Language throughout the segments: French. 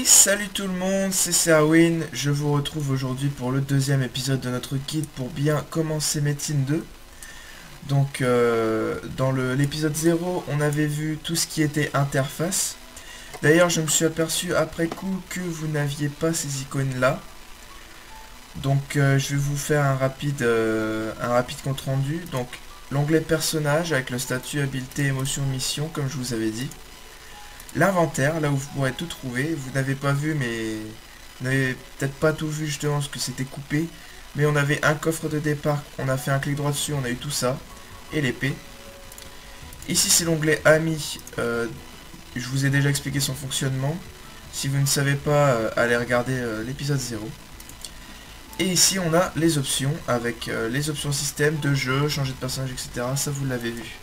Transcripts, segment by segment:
Salut tout le monde, c'est Serwin. Je vous retrouve aujourd'hui pour le deuxième épisode de notre guide pour bien commencer Médecine 2. Donc dans l'épisode 0, on avait vu tout ce qui était interface. D'ailleurs, je me suis aperçu après coup que vous n'aviez pas ces icônes là. Donc je vais vous faire un rapide compte rendu. Donc l'onglet personnage avec le statut, habileté, émotion, mission, comme je vous avais dit. L'inventaire, là où vous pourrez tout trouver. Vous n'avez pas vu, mais vous n'avez peut-être pas tout vu justement parce que c'était coupé. Mais on avait un coffre de départ, on a fait un clic droit dessus, on a eu tout ça. Et l'épée. Ici c'est l'onglet Amis. Je vous ai déjà expliqué son fonctionnement. Si vous ne savez pas, allez regarder l'épisode 0. Et ici on a les options avec les options système, de jeu, changer de personnage, etc. Ça vous l'avez vu.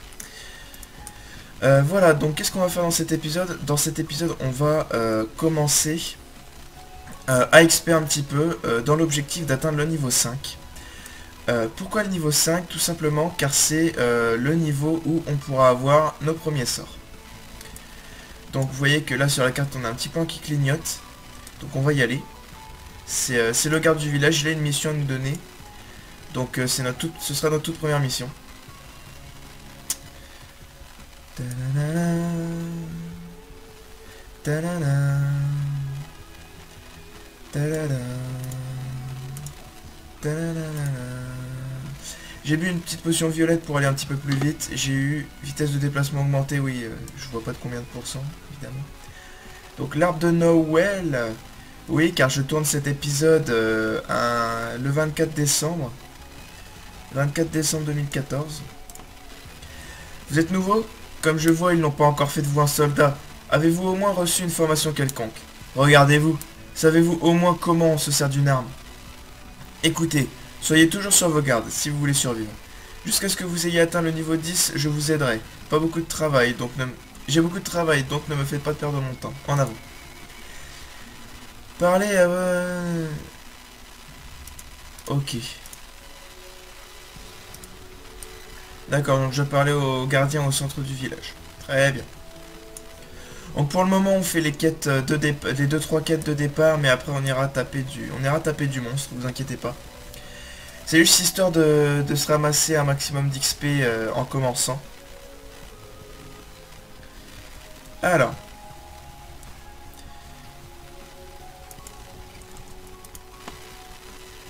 Voilà, donc qu'est-ce qu'on va faire dans cet épisode? Dans cet épisode, on va commencer à XP un petit peu dans l'objectif d'atteindre le niveau 5. Pourquoi le niveau 5? Tout simplement car c'est le niveau où on pourra avoir nos premiers sorts. Donc vous voyez que là sur la carte on a un petit point qui clignote. Donc on va y aller. C'est le garde du village, il a une mission à nous donner. Donc ce sera notre toute première mission. J'ai bu une petite potion violette pour aller un petit peu plus vite. J'ai eu vitesse de déplacement augmentée, oui, je vois pas de combien de pourcents, évidemment. Donc l'arbre de Noël, oui, car je tourne cet épisode le 24 décembre. 24 décembre 2014. Vous êtes nouveau? Comme je vois, ils n'ont pas encore fait de vous un soldat. Avez-vous au moins reçu une formation quelconque? Regardez-vous. Savez-vous au moins comment on se sert d'une arme? Écoutez, soyez toujours sur vos gardes si vous voulez survivre. Jusqu'à ce que vous ayez atteint le niveau 10, je vous aiderai. Pas beaucoup de travail, donc j'ai beaucoup de travail, donc ne me faites pas perdre mon temps. En avant. Parlez à... Ok. D'accord, donc je parlais au gardien au centre du village. Très bien. Donc pour le moment on fait les quêtes les 2-3 quêtes de départ, mais après on ira taper du monstre, vous inquiétez pas. C'est juste histoire de se ramasser un maximum d'XP en commençant. Alors.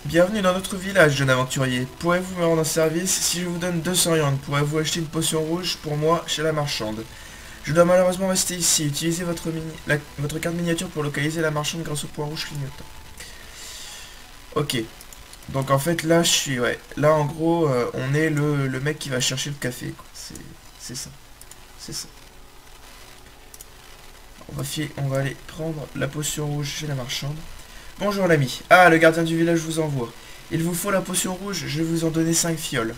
Bienvenue dans notre village, jeune aventurier. Pourrez-vous me rendre service? Si je vous donne 200 yang, pourrez-vous acheter une potion rouge pour moi chez la marchande? Je dois malheureusement rester ici. Utilisez votre carte miniature pour localiser la marchande grâce au point rouge clignotant. Ok. Donc en fait là je suis... Ouais. Là en gros on est le mec qui va chercher le café. C'est ça. C'est ça. On va aller prendre la potion rouge chez la marchande. Bonjour l'ami. Ah, le gardien du village vous envoie. Il vous faut la potion rouge, je vais vous en donner 5 fioles.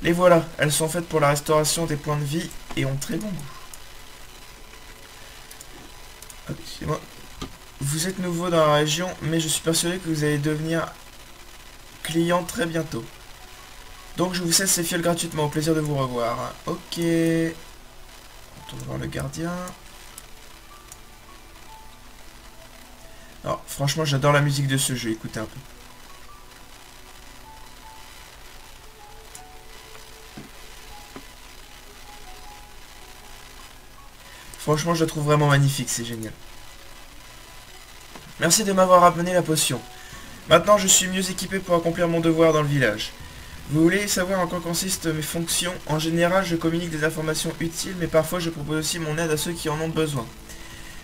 Les voilà, elles sont faites pour la restauration des points de vie et ont très bon goût. Excusez-moi. Vous êtes nouveau dans la région, mais je suis persuadé que vous allez devenir client très bientôt. Donc je vous cède ces fioles gratuitement, au plaisir de vous revoir. Ok. On retourne voir le gardien. Alors, franchement, j'adore la musique de ce jeu. Écoutez un peu. Franchement, je la trouve vraiment magnifique. C'est génial. Merci de m'avoir amené la potion. Maintenant, je suis mieux équipé pour accomplir mon devoir dans le village. Vous voulez savoir en quoi consistent mes fonctions? En général, je communique des informations utiles, mais parfois je propose aussi mon aide à ceux qui en ont besoin.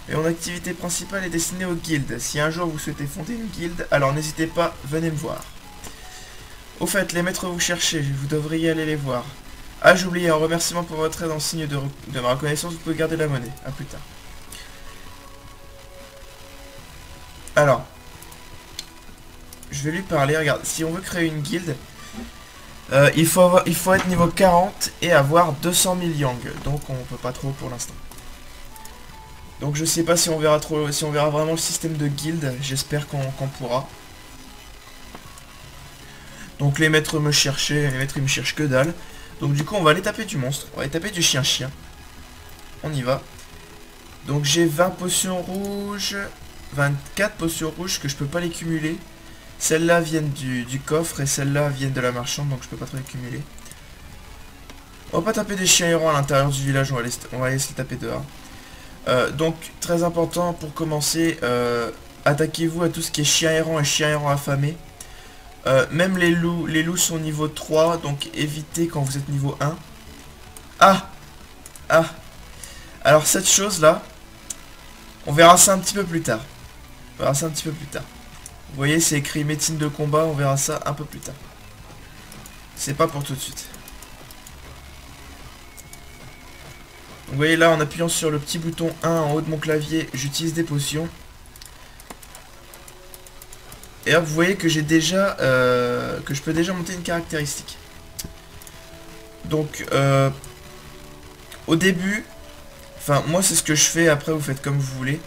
Et mon activité principale est destinée aux guildes. Si un jour vous souhaitez fonder une guilde, alors n'hésitez pas, venez me voir. Au fait, les maîtres vous cherchez, vous devriez aller les voir. Ah, j'oubliais, en remerciement pour votre aide en signe de ma reconnaissance, vous pouvez garder la monnaie. A plus tard. Alors, je vais lui parler, regarde, si on veut créer une guilde, il faut être niveau 40 et avoir 200 000 yang. Donc on peut pas trop pour l'instant. Donc je sais pas si on verra vraiment le système de guilde, j'espère qu'on pourra. Donc les maîtres me cherchaient, les maîtres ils me cherchent que dalle. Donc du coup on va aller taper du monstre, on va aller taper du chien. On y va. Donc j'ai 20 potions rouges. 24 potions rouges que je peux pas les cumuler. Celles-là viennent du coffre et celles-là viennent de la marchande, donc je peux pas trop les cumuler. On va pas taper des chiens errants à l'intérieur du village, on va aller se les taper dehors. Donc très important pour commencer, attaquez-vous à tout ce qui est chien errant et chien errant affamé. Même les loups sont niveau 3, donc évitez quand vous êtes niveau 1. Ah! Ah! Alors cette chose là, on verra ça un petit peu plus tard. On verra ça un petit peu plus tard. Vous voyez, c'est écrit médecine de combat, on verra ça un peu plus tard. C'est pas pour tout de suite. Vous voyez là, en appuyant sur le petit bouton 1 en haut de mon clavier, j'utilise des potions. Et là, vous voyez que j'ai déjà, que je peux déjà monter une caractéristique. Donc, au début, enfin, moi c'est ce que je fais, après vous faites comme vous voulez.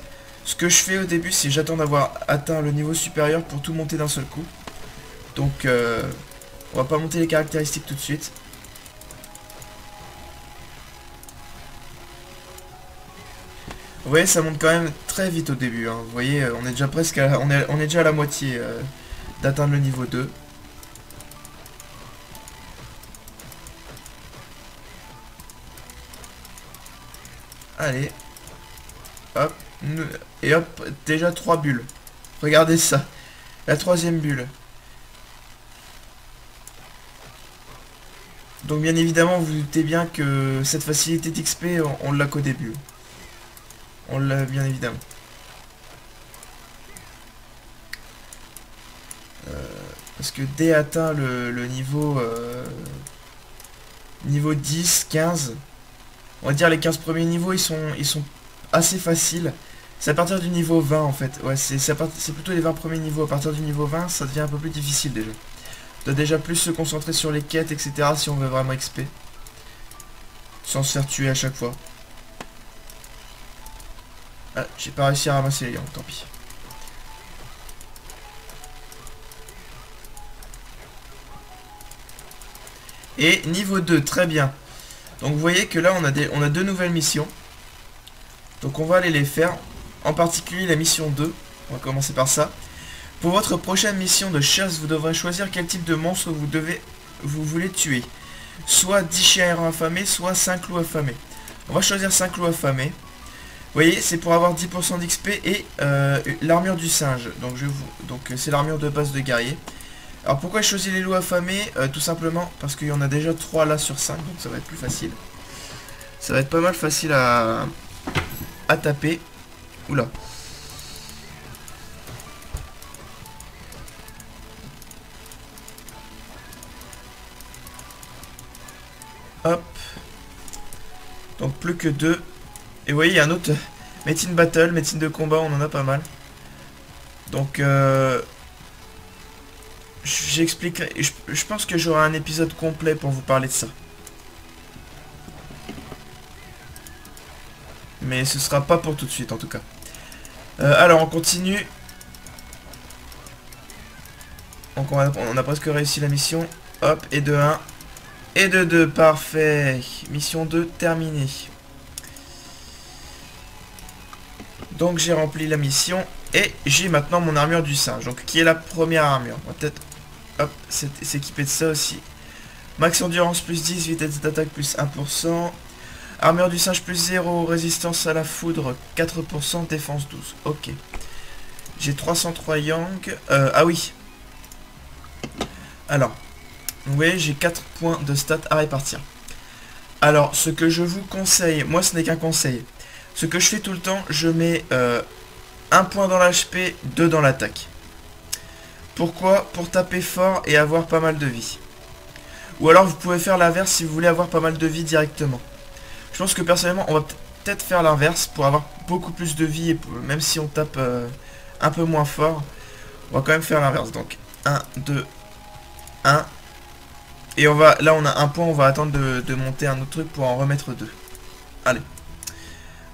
Ce que je fais au début, c'est j'attends d'avoir atteint le niveau supérieur pour tout monter d'un seul coup. Donc, on va pas monter les caractéristiques tout de suite. Vous voyez, ça monte quand même très vite au début. Hein. Vous voyez, on est déjà presque on est déjà à la moitié d'atteindre le niveau 2. Allez. Hop. Et hop, déjà 3 bulles. Regardez ça. La troisième bulle. Donc bien évidemment, vous, vous doutez bien que cette facilité d'XP, on l'a qu'au début. On l'a bien évidemment. Parce que dès atteint le niveau niveau 10, 15, on va dire les 15 premiers niveaux, ils sont assez faciles. C'est à partir du niveau 20 en fait. Ouais, c'est plutôt les 20 premiers niveaux. À partir du niveau 20, ça devient un peu plus difficile déjà. On doit déjà plus se concentrer sur les quêtes, etc. si on veut vraiment XP. Sans se faire tuer à chaque fois. Ah, j'ai pas réussi à ramasser les lions, tant pis. Et niveau 2, très bien. Donc vous voyez que là on a deux nouvelles missions. Donc on va aller les faire. En particulier la mission 2. On va commencer par ça. Pour votre prochaine mission de chasse, vous devrez choisir quel type de monstre vous voulez tuer. Soit 10 chiens errants affamés, soit 5 loups affamés. On va choisir 5 loups affamés. Vous voyez, c'est pour avoir 10% d'XP et l'armure du singe. Donc c'est l'armure de base de guerrier. Alors pourquoi j'ai choisi les loups affamés? Tout simplement parce qu'il y en a déjà 3 là sur 5, donc ça va être plus facile. Ça va être pas mal facile à taper. Oula. Hop. Donc plus que 2. Et vous voyez, il y a un autre médecine battle, médecine de combat, on en a pas mal. Donc j'expliquerai. Je pense que j'aurai un épisode complet pour vous parler de ça. Mais ce sera pas pour tout de suite en tout cas. Alors on continue. Donc on a presque réussi la mission. Hop, et de 1. Et de 2, parfait. Mission 2 terminée. Donc j'ai rempli la mission. Et j'ai maintenant mon armure du singe. Donc qui est la première armure. On va peut-être s'équiper de ça aussi. Max endurance plus 10, vitesse d'attaque plus 1%. Armure du singe plus 0, résistance à la foudre 4%, défense 12. Ok. J'ai 303 yang. Ah oui. Alors. Vous voyez, j'ai 4 points de stats à répartir. Alors, ce que je vous conseille, moi ce n'est qu'un conseil. Ce que je fais tout le temps, je mets 1 point dans l'HP, 2 dans l'attaque. Pourquoi? Pour taper fort et avoir pas mal de vie. Ou alors vous pouvez faire l'inverse si vous voulez avoir pas mal de vie directement. Je pense que personnellement, on va peut-être faire l'inverse pour avoir beaucoup plus de vie. Et même si on tape un peu moins fort, on va quand même faire l'inverse. Donc 1, 2, 1. Et on va, là on a un point, on va attendre de monter un autre truc pour en remettre 2. Allez.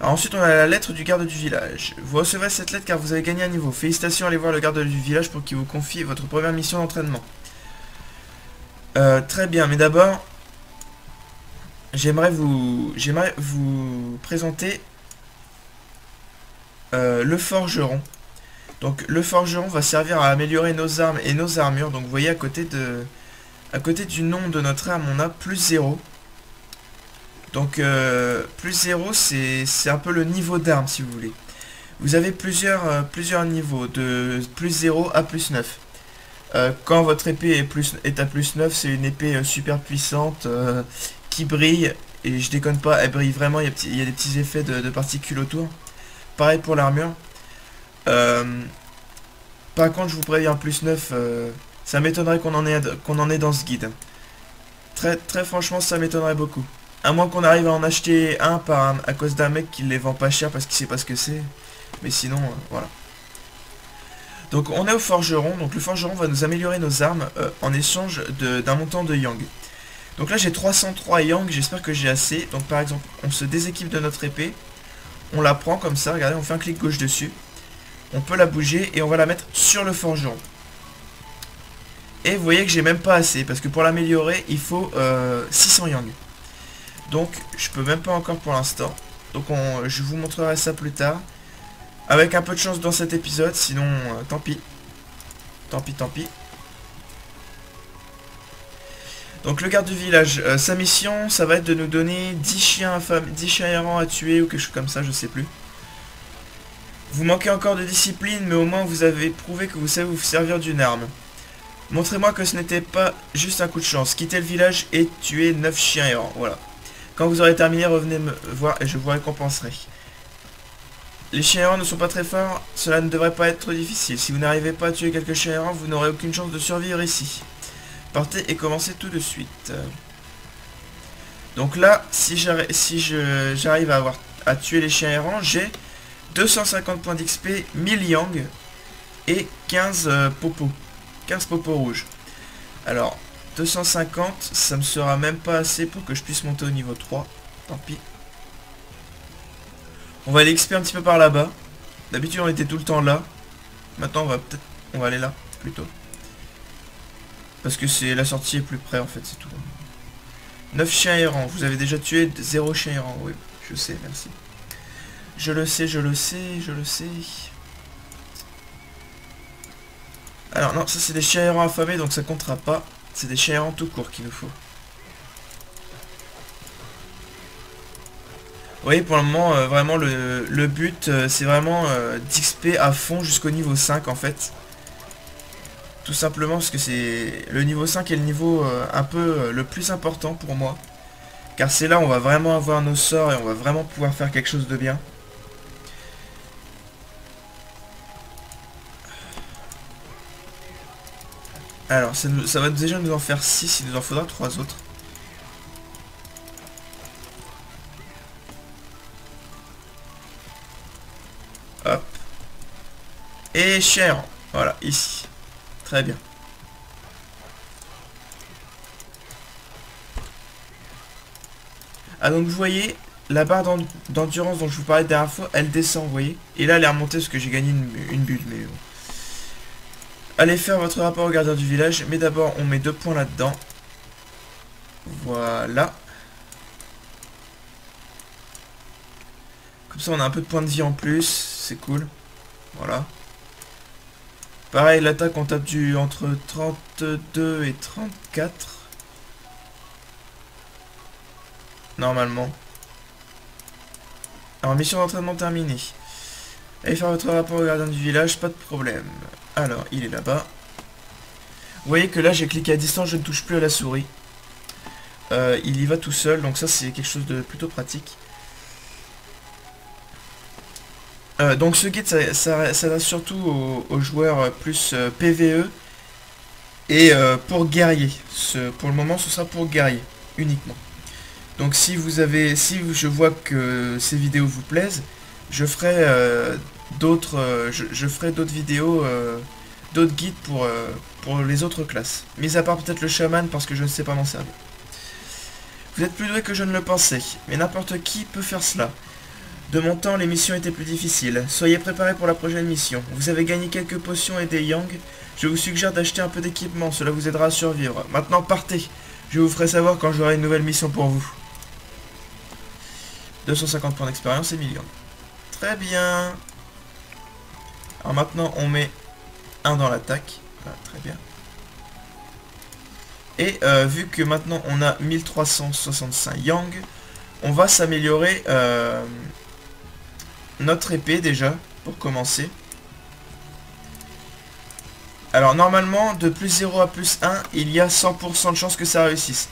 Alors ensuite on a la lettre du garde du village. Vous recevrez cette lettre car vous avez gagné un niveau. Félicitations, allez voir le garde du village pour qu'il vous confie votre première mission d'entraînement. Très bien, mais d'abord, j'aimerais vous présenter le forgeron. Donc le forgeron va servir à améliorer nos armes et nos armures. Donc vous voyez à côté du nom de notre arme, on a plus 0. Donc plus 0, c'est un peu le niveau d'arme si vous voulez. Vous avez plusieurs niveaux, de plus 0 à plus 9. Quand votre épée est à plus 9, c'est une épée super puissante qui brille. Et je déconne pas, elle brille vraiment, il y a des petits effets de particules autour. Pareil pour l'armure. Par contre, je vous préviens, plus 9, ça m'étonnerait qu'on en ait dans ce guide. Très franchement, ça m'étonnerait beaucoup. À moins qu'on arrive à en acheter un à cause d'un mec qui les vend pas cher parce qu'il sait pas ce que c'est. Mais sinon, voilà. Donc on est au forgeron. Donc le forgeron va nous améliorer nos armes en échange d'un montant de yang. Donc là j'ai 303 yang, j'espère que j'ai assez. Donc par exemple, on se déséquipe de notre épée. On la prend comme ça, regardez, on fait un clic gauche dessus. On peut la bouger et on va la mettre sur le forgeron. Et vous voyez que j'ai même pas assez, parce que pour l'améliorer, il faut 600 yang. Donc je peux même pas encore pour l'instant. Donc je vous montrerai ça plus tard. Avec un peu de chance dans cet épisode, sinon tant pis. Tant pis. Donc le garde du village, sa mission, ça va être de nous donner 10 chiens errants à tuer ou quelque chose comme ça, je sais plus. Vous manquez encore de discipline, mais au moins vous avez prouvé que vous savez vous servir d'une arme. Montrez-moi que ce n'était pas juste un coup de chance. Quittez le village et tuez 9 chiens errants, voilà. Quand vous aurez terminé, revenez me voir et je vous récompenserai. Les chiens errants ne sont pas très forts, cela ne devrait pas être difficile. Si vous n'arrivez pas à tuer quelques chiens errants, vous n'aurez aucune chance de survivre ici. Partez et commencez tout de suite. Donc là, si j'arrive à tuer les chiens errants, j'ai 250 points d'XP, 1000 yang et 15 popos. 15 popos rouges. Alors, 250, ça me sera même pas assez pour que je puisse monter au niveau 3. Tant pis. On va aller XP un petit peu par là-bas. D'habitude, on était tout le temps là. Maintenant, on va aller là, plutôt. Parce que la sortie est plus près, en fait, c'est tout. 9 chiens errants. Vous avez déjà tué 0 chien errant. Oui, je sais, merci. Je le sais. Alors, non, ça, c'est des chiens errants affamés, donc ça comptera pas. C'est des chiens errants tout court qu'il nous faut. Vous voyez, pour le moment, vraiment, le but, c'est vraiment d'XP à fond jusqu'au niveau 5, en fait. Tout simplement parce que c'est le niveau 5 est le niveau un peu le plus important pour moi. Car c'est là où on va vraiment avoir nos sorts et on va vraiment pouvoir faire quelque chose de bien. Alors, ça va déjà nous en faire 6, il nous en faudra 3 autres. Hop. Et cher. Voilà, ici. Très bien. Ah donc vous voyez, la barre d'endurance dont je vous parlais la dernière fois, elle descend, vous voyez. Et là elle est remontée parce que j'ai gagné une bulle, mais bon. Allez faire votre rapport au gardien du village, mais d'abord on met 2 points là-dedans. Voilà. Comme ça on a un peu de points de vie en plus, c'est cool. Voilà. Pareil, l'attaque on tape entre 32 et 34. Normalement. Alors mission d'entraînement terminée. Allez faire votre rapport au gardien du village, pas de problème. Alors, il est là-bas. Vous voyez que là j'ai cliqué à distance, je ne touche plus à la souris. Il y va tout seul, donc ça c'est quelque chose de plutôt pratique. Donc ce guide ça surtout aux joueurs plus PVE et pour guerrier. Pour le moment ce sera pour guerrier uniquement. Donc si je vois que ces vidéos vous plaisent, je ferai d'autres vidéos, d'autres guides pour les autres classes. Mis à part peut-être le chaman parce que je ne sais pas m'en servir. Vous êtes plus doué que je ne le pensais, mais n'importe qui peut faire cela. De mon temps, les missions étaient plus difficiles. Soyez préparés pour la prochaine mission. Vous avez gagné quelques potions et des yang. Je vous suggère d'acheter un peu d'équipement, cela vous aidera à survivre. Maintenant, partez. Je vous ferai savoir quand j'aurai une nouvelle mission pour vous. 250 points d'expérience et 1000 yang. Très bien. Alors maintenant, on met un dans l'attaque. Voilà, très bien. Et vu que maintenant on a 1365 yang, on va s'améliorer notre épée déjà, pour commencer. Alors normalement, de plus 0 à plus 1, il y a 100% de chance que ça réussisse.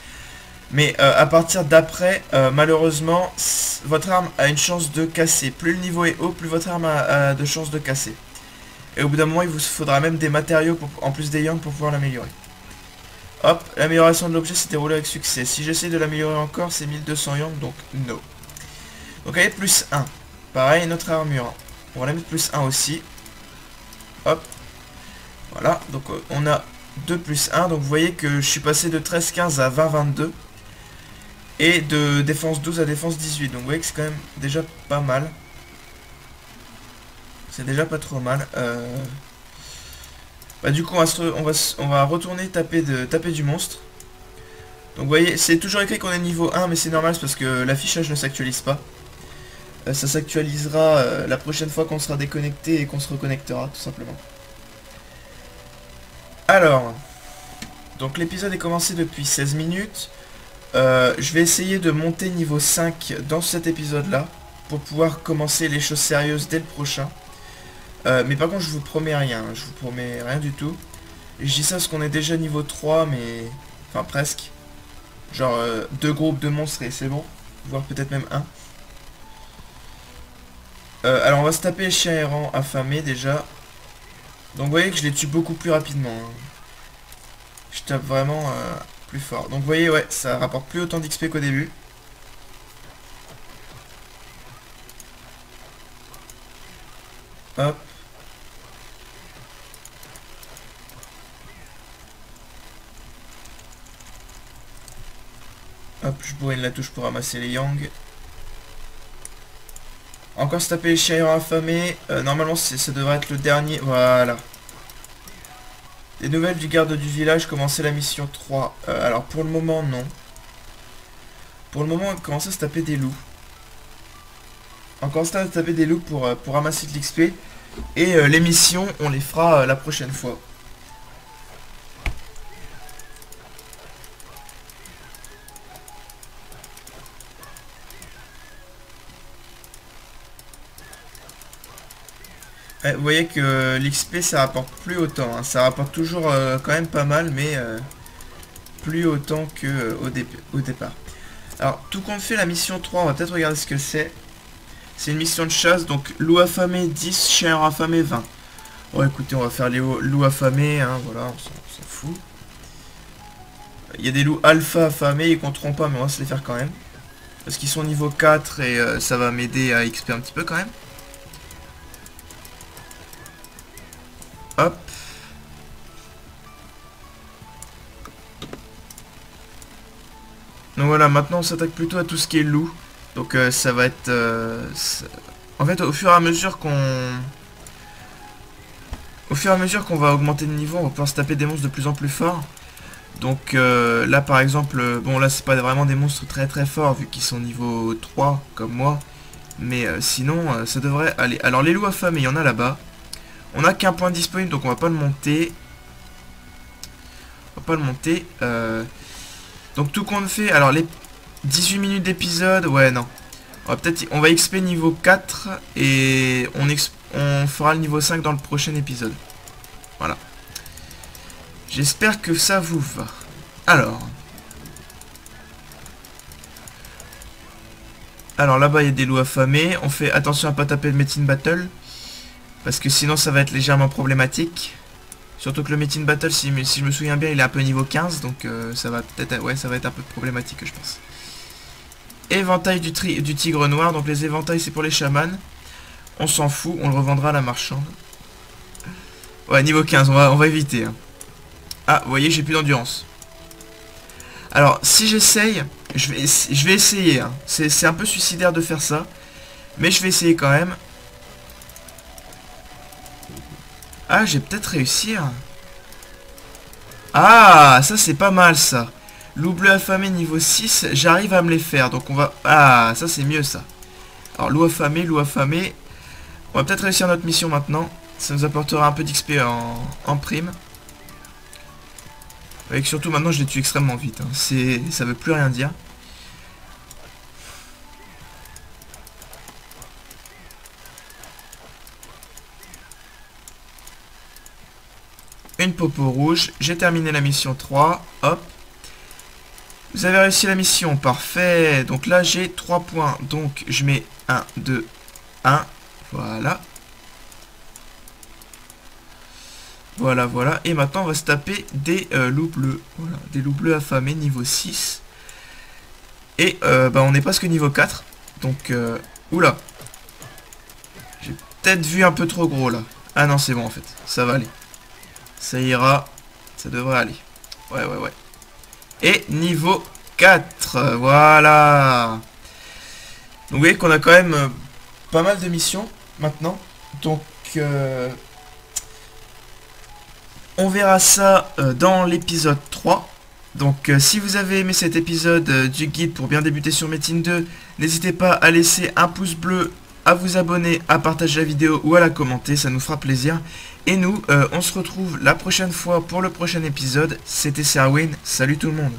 Mais à partir d'après, malheureusement, votre arme a une chance de casser. Plus le niveau est haut, plus votre arme a de chances de casser. Et au bout d'un moment, il vous faudra même des matériaux en plus des yang pour pouvoir l'améliorer. Hop, l'amélioration de l'objet s'est déroulée avec succès. Si j'essaie de l'améliorer encore, c'est 1200 yang, donc no. Donc allez, plus 1. Pareil, notre armure. On va la mettre plus 1 aussi. Hop. Voilà, donc on a 2 plus 1. Donc vous voyez que je suis passé de 13-15 à 20-22. Et de défense 12 à défense 18. Donc vous voyez que c'est quand même déjà pas mal. C'est déjà pas trop mal. Bah, du coup, on va retourner taper du monstre. Donc vous voyez, c'est toujours écrit qu'on est niveau 1, mais c'est normal, c'est parce que l'affichage ne s'actualise pas. Ça s'actualisera la prochaine fois qu'on sera déconnecté et qu'on se reconnectera, tout simplement. Alors, donc l'épisode est commencé depuis 16 minutes. Je vais essayer de monter niveau 5 dans cet épisode-là, pour pouvoir commencer les choses sérieuses dès le prochain. Mais par contre je vous promets rien, je vous promets rien du tout. Et je dis ça parce qu'on est déjà niveau 3, mais... Enfin presque. Genre 2 groupes de monstres et c'est bon. Voire peut-être même un. Alors on va se taper les chiens errants affamés déjà. Donc vous voyez que je les tue beaucoup plus rapidement. Hein. Je tape vraiment plus fort. Donc vous voyez, ouais, ça rapporte plus autant d'XP qu'au début. Hop. Hop, je bourrine la touche pour ramasser les yang. Encore se taper les chiens errants affamés. Normalement, ça devrait être le dernier. Voilà. Des nouvelles du garde du village, commencer la mission 3. Alors, pour le moment, non. Pour le moment, on commence à se taper des loups. Encore se taper des loups pour ramasser de l'XP. Et les missions, on les fera la prochaine fois. Ouais, vous voyez que l'XP ça rapporte plus autant, hein. Ça rapporte toujours quand même pas mal, mais plus autant que au départ. Alors, tout compte fait, la mission 3, on va peut-être regarder ce que c'est. C'est une mission de chasse, donc loup affamé 10, chien affamé 20. Bon écoutez, on va faire les loups affamés, hein, voilà, on s'en fout. Il y a des loups alpha affamés, ils compteront pas, mais on va se les faire quand même. Parce qu'ils sont niveau 4 et ça va m'aider à XP un petit peu quand même. Hop. Donc voilà, maintenant on s'attaque plutôt à tout ce qui est loup. Donc ça va être... En fait, au fur et à mesure qu'on... Au fur et à mesure qu'on va augmenter de niveau, on va pouvoir se taper des monstres de plus en plus forts. Donc là par exemple, bon là c'est pas vraiment des monstres très très forts vu qu'ils sont niveau 3 comme moi. Mais sinon ça devrait aller. Alors les loups affamés, il y en a là-bas. On n'a qu'un point disponible donc on va pas le monter. On va pas le monter. Donc tout compte fait, alors les 18 minutes d'épisode, ouais non. On va XP niveau 4 et on fera le niveau 5 dans le prochain épisode. Voilà. J'espère que ça vous va. Alors là-bas il y a des loups affamés. On fait attention à pas taper le Metin Battle. Parce que sinon ça va être légèrement problématique. Surtout que le Metin Battle, si je me souviens bien, il est un peu niveau 15. Donc ça va peut-être, ouais, ça va être un peu problématique je pense. Éventail du tigre noir. Donc les éventails c'est pour les chamans. On s'en fout, on le revendra à la marchande. Ouais, niveau 15, on va éviter. Hein. Ah, vous voyez, j'ai plus d'endurance. Alors, si j'essaye, je vais essayer. Hein. C'est un peu suicidaire de faire ça. Mais je vais essayer quand même. Ah, j'ai peut-être réussi. Hein. Ah, ça c'est pas mal ça. Loup bleu affamé niveau 6, j'arrive à me les faire. Donc on va... Ah, ça c'est mieux ça. Alors, loup affamé. On va peut-être réussir notre mission maintenant. Ça nous apportera un peu d'XP en prime. Avec surtout maintenant je les tue extrêmement vite. Hein. Ça veut plus rien dire. Une popo rouge. J'ai terminé la mission 3. Hop. Vous avez réussi la mission. Parfait. Donc là j'ai 3 points. Donc je mets 1, 2, 1. Voilà. Voilà, voilà. Et maintenant, on va se taper des loups bleus. Voilà, des loups bleus affamés, niveau 6. Et bah, on est presque niveau 4. Donc, oula. J'ai peut-être vu un peu trop gros, là. Ah non, c'est bon, en fait. Ça va aller. Ça ira. Ça devrait aller. Ouais, ouais, ouais. Et niveau 4. Voilà. Donc, vous voyez qu'on a quand même pas mal de missions, maintenant. Donc, on verra ça dans l'épisode 3. Donc si vous avez aimé cet épisode du guide pour bien débuter sur Metin 2, n'hésitez pas à laisser un pouce bleu, à vous abonner, à partager la vidéo ou à la commenter, ça nous fera plaisir. Et nous, on se retrouve la prochaine fois pour le prochain épisode. C'était Serwin, salut tout le monde.